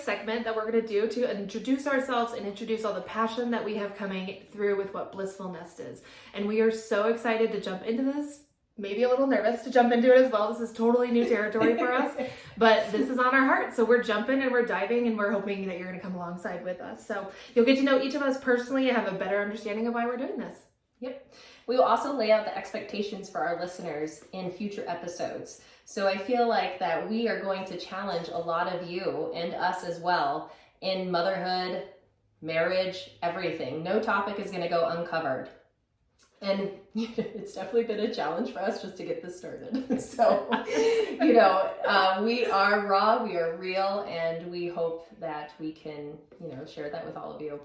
segment that we're going to do to introduce ourselves and introduce all the passion that we have coming through with what Blissful Nest is. And we are so excited to jump into this. Maybe a little nervous to jump into it as well. This is totally new territory for us, but this is on our heart. So we're jumping and we're diving and we're hoping that you're going to come alongside with us. So you'll get to know each of us personally and have a better understanding of why we're doing this. Yep. We will also lay out the expectations for our listeners in future episodes. So I feel like that we are going to challenge a lot of you and us as well in motherhood, marriage, everything. No topic is going to go uncovered. And it's definitely been a challenge for us just to get this started. So, we are raw, we are real, and we hope that we can, share that with all of you.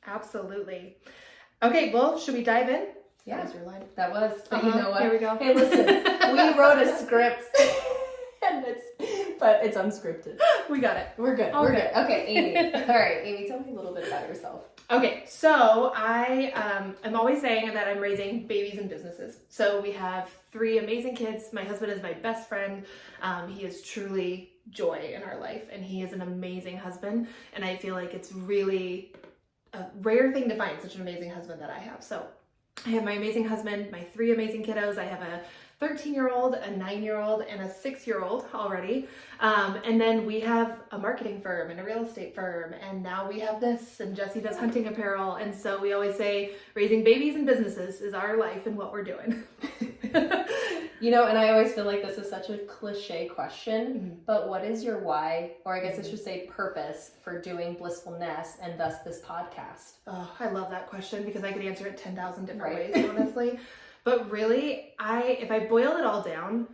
Absolutely. Okay, well, should we dive in? Yeah. That was your line. That was. But you know what? Here we go. Hey, listen, we wrote a script, but it's unscripted. We got it. We're good. We're good. Okay, Amy. All right, Amy, tell me a little bit about yourself. Okay, so I'm always saying that I'm raising babies and businesses. So we have 3 amazing kids. My husband is my best friend. He is truly joy in our life, and he is an amazing husband. And I feel like it's really a rare thing to find such an amazing husband that I have. So I have my amazing husband, my 3 amazing kiddos. I have a 13-year-old, a 9-year-old, and a 6-year-old already. And then we have a marketing firm and a real estate firm. And now we have this, and Jesse does hunting apparel. And so we always say raising babies and businesses is our life and what we're doing. And I always feel like this is such a cliche question, but what is your why, or I guess I should say purpose, for doing Blissful Nest and thus this podcast? Oh, I love that question because I could answer it 10,000 different ways, honestly. But really, if I boiled it all down,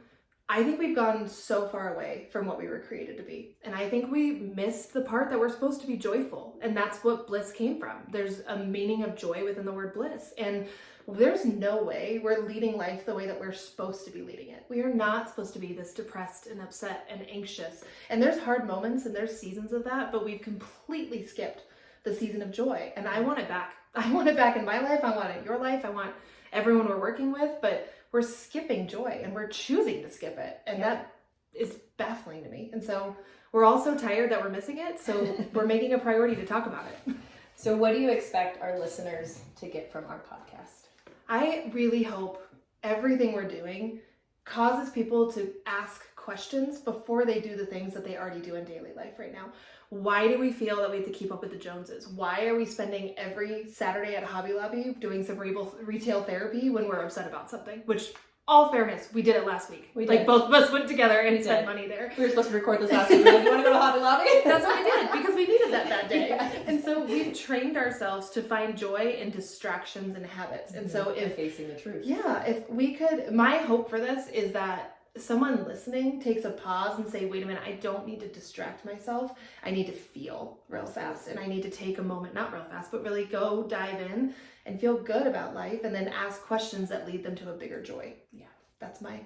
I think we've gone so far away from what we were created to be. And I think we missed the part that we're supposed to be joyful. And that's what bliss came from. There's a meaning of joy within the word bliss. And there's no way we're leading life the way that we're supposed to be leading it. We are not supposed to be this depressed and upset and anxious. And there's hard moments and there's seasons of that, but we've completely skipped the season of joy. And I want it back. I want it back in my life. I want it in your life. I want everyone we're working with, but we're skipping joy and we're choosing to skip it. And that is baffling to me. And so we're all so tired that we're missing it. So we're making a priority to talk about it. So what do you expect our listeners to get from our podcast? I really hope everything we're doing causes people to ask questions before they do the things that they already do in daily life right now. Why do we feel that we have to keep up with the Joneses? Why are we spending every Saturday at Hobby Lobby doing some retail therapy when we're upset about something? Which, all fairness, we did it last week. Both of us went together and spent money there. We were supposed to record this last week. We're like, you want to go to Hobby Lobby? That's what we did because we needed that day. Yes. And so we've trained ourselves to find joy in distractions and habits. And so if facing the truth. Yeah, if we could, my hope for this is that someone listening takes a pause and say, wait a minute, I don't need to distract myself. I need to feel real fast. And I need to take a moment, not real fast, but really go dive in and feel good about life and then ask questions that lead them to a bigger joy. Yeah, that's my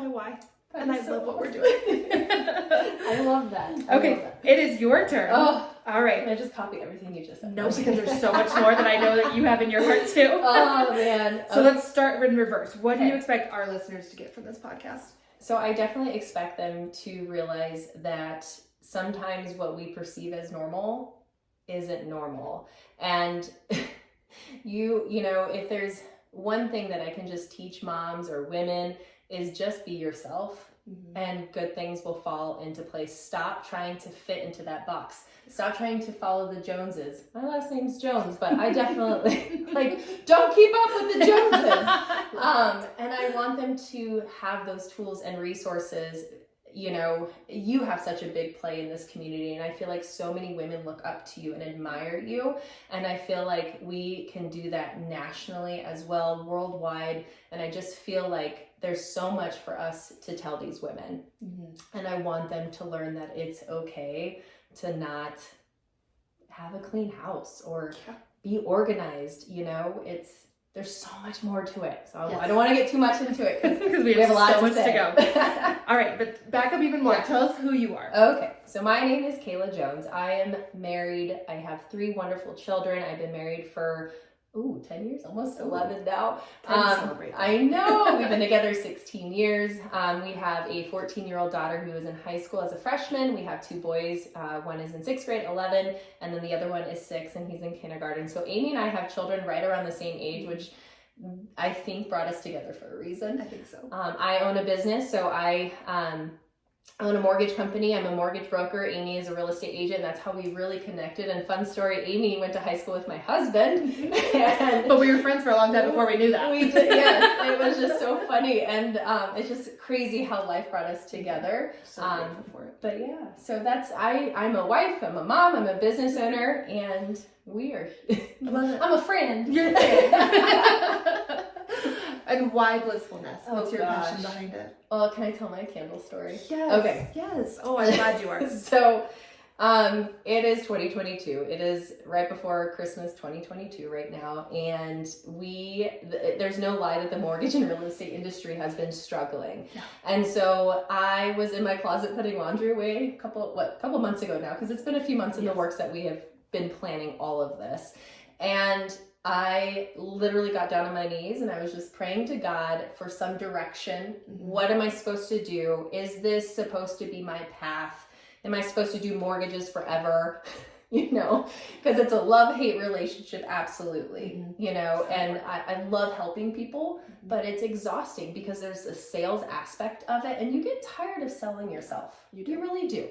why. And I love what we're doing. I love that. Okay, it is your turn. Oh, all right. I just copy everything you just said. No, because there's so much more that I know that you have in your heart too. Oh, man. So let's start in reverse. What do you expect our listeners to get from this podcast? So I definitely expect them to realize that sometimes what we perceive as normal isn't normal. And if there's one thing that I can just teach moms or women is just be yourself, and good things will fall into place. Stop trying to fit into that box. Stop trying to follow the Joneses. My last name's Jones, but I definitely don't keep up with the Joneses. And I want them to have those tools and resources. You have such a big play in this community, and I feel like so many women look up to you and admire you, and I feel like we can do that nationally as well, worldwide, and I just feel like there's so much for us to tell these women, and I want them to learn that it's okay to not have a clean house or be organized. There's so much more to it. So yes. I don't want to get too much into it because we have a lot to go. All right, but back up even more. Yeah. Tell us who you are. Okay, so my name is Kayla Jones. I am married. I have 3 wonderful children. I've been married for Ooh, 10 years, almost 11 now. Time to celebrate that. I know. We've been together 16 years. We have a 14-year-old daughter who is in high school as a freshman. We have 2 boys. One is in 6th grade, 11, and then the other one is 6, and he's in kindergarten. So Amy and I have children right around the same age, which I think brought us together for a reason. I think so. I own a business, so I own a mortgage company. I'm a mortgage broker. Amy is a real estate agent. That's how we really connected. And fun story, Amy went to high school with my husband. But we were friends for a long time before we knew that. We did, yes. It was just so funny. And it's just crazy how life brought us together. So grateful for it. But yeah, so that's, I'm a wife, I'm a mom, I'm a business owner, and we are, I'm a friend. You're a friend. And why blissfulness? What's your passion gosh. behind it? Oh, can I tell my candle story? Yes. Okay. Yes. Oh, I'm glad you are. So, it is 2022. It is right before Christmas 2022 right now. And there's no lie that the mortgage and real estate industry has been struggling. Yeah. And so I was in my closet putting laundry away a couple months ago now, because it's been a few months in the works that we have been planning all of this. And I literally got down on my knees and I was just praying to God for some direction. Mm-hmm. What am I supposed to do? Is this supposed to be my path? Am I supposed to do mortgages forever? You know, because it's a love-hate relationship, absolutely. Mm-hmm. You know, and I love helping people, but it's exhausting because there's a sales aspect of it and you get tired of selling yourself. You really do.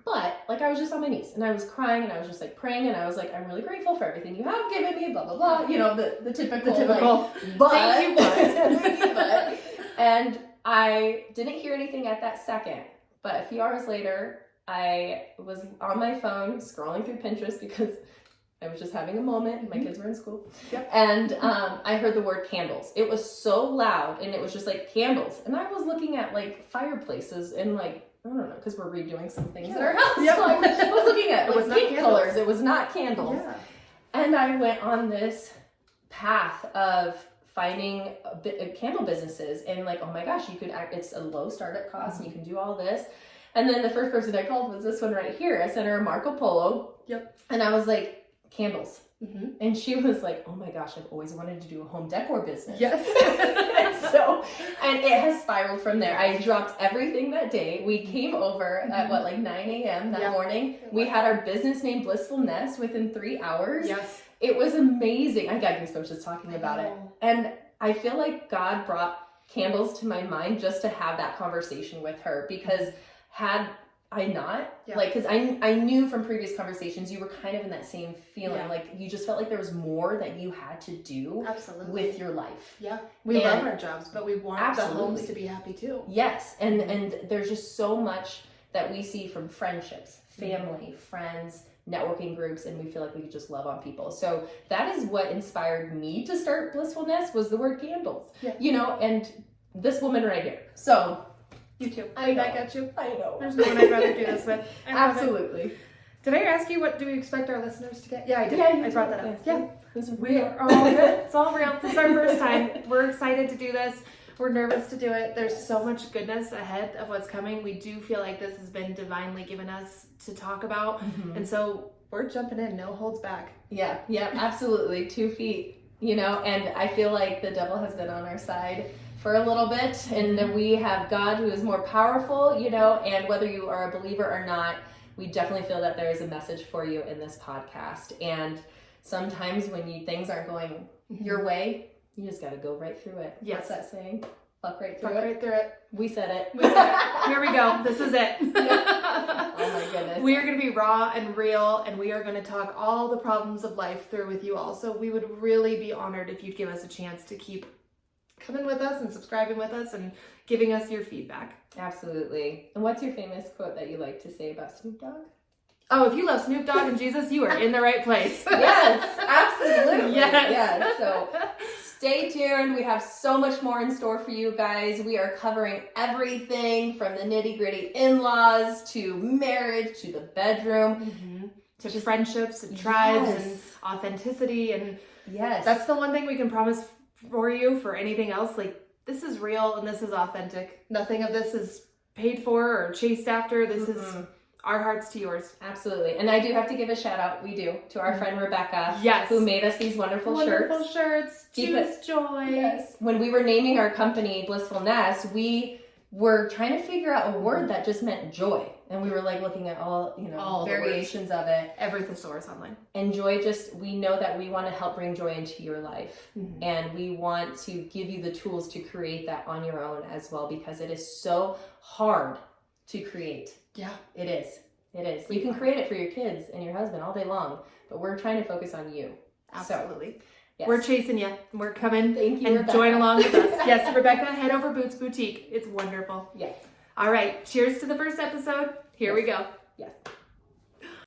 But like I was just on my knees and I was crying and I was just like praying and I was like, I'm really grateful for everything you have given me, blah, blah, blah. You know, the typical. Like, but. Thank you, but. Thank you, but. And I didn't hear anything at that second. But a few hours later, I was on my phone scrolling through Pinterest because I was just having a moment. My kids were in school. Yep. And I heard the word candles. It was so loud and it was just like candles. And I was looking at like fireplaces and like, I don't know, because we're redoing some things in our house. Yep. So I was looking at like pink candles. colors. It was not candles. Yeah. And I went on this path of finding candle businesses and like, oh my gosh, it's a low startup cost and you can do all this. And then the first person I called was this one right here. I sent her a Marco Polo. Yep. And I was like, candles. Mm-hmm. And she was like, oh my gosh, I've always wanted to do a home decor business. Yes. And it has spiraled from there. I dropped everything that day. We came over at like 9 a.m. that morning. We had our business name Blissful Nest within 3 hours. Yes. It was amazing. I got goosebumps just talking about it. And I feel like God brought candles to my mind just to have that conversation with her, because had I not, like, because I knew from previous conversations you were kind of in that same feeling, like you just felt like there was more that you had to do with your life. Yeah, we love our jobs, but we want the homes to be happy too. Yes, and there's just so much that we see from friendships, family, friends, networking groups, and we feel like we could just love on people. So that is what inspired me to start Blissfulness, was the word candles. Yeah. You know, and this woman right here. So you too. I back at you. I know. There's no one I'd rather do this with. Absolutely. Did I ask you what do we expect our listeners to get? Yeah, I did. Yeah, I brought that up. Yes. Yeah. We are all good. It's all real. This is our first time. We're excited to do this. We're nervous to do it. There's so much goodness ahead of what's coming. We do feel like this has been divinely given us to talk about. Mm-hmm. And so we're jumping in, no holds back. Yeah, absolutely. 2 feet, you know, and I feel like the devil has been on our side for a little bit, and we have God who is more powerful, you know, and whether you are a believer or not, we definitely feel that there is a message for you in this podcast. And sometimes when things aren't going your way, you just got to go right through it. Yes. What's that saying? Fuck right through it. We said it. Here we go. This is it. Oh my goodness. We are going to be raw and real, and we are going to talk all the problems of life through with you all. So we would really be honored if you'd give us a chance to keep coming with us and subscribing with us and giving us your feedback. Absolutely. And what's your famous quote that you like to say about Snoop Dogg? Oh, if you love Snoop Dogg and Jesus, you are in the right place. Yes, absolutely. Yes. So stay tuned. We have so much more in store for you guys. We are covering everything from the nitty-gritty in-laws to marriage to the bedroom. To just friendships and tribes and authenticity. And that's the one thing we can promise for you. For anything else, like, this is real and this is authentic. Nothing of this is paid for or chased after. This is Our hearts to yours. Absolutely. And I do have to give a shout out, we do, to our friend Rebecca, Yes. who made us these wonderful shirts. Choose joy. Yes. When we were naming our company Blissful Nest, we were trying to figure out a word that just meant joy. And we were like looking at all variations of it. Every thesaurus online. And joy, we know that we want to help bring joy into your life. Mm-hmm. And we want to give you the tools to create that on your own as well, because it is so hard to create. Yeah. It is. It is. You can create it for your kids and your husband all day long, but we're trying to focus on you. Absolutely. So, yes. We're chasing you. We're coming. Thank you, and Rebecca. Join along with us. Yes, Rebecca, head over Boots Boutique. It's wonderful. Yeah. All right. Cheers to the first episode. Here we go. Yes.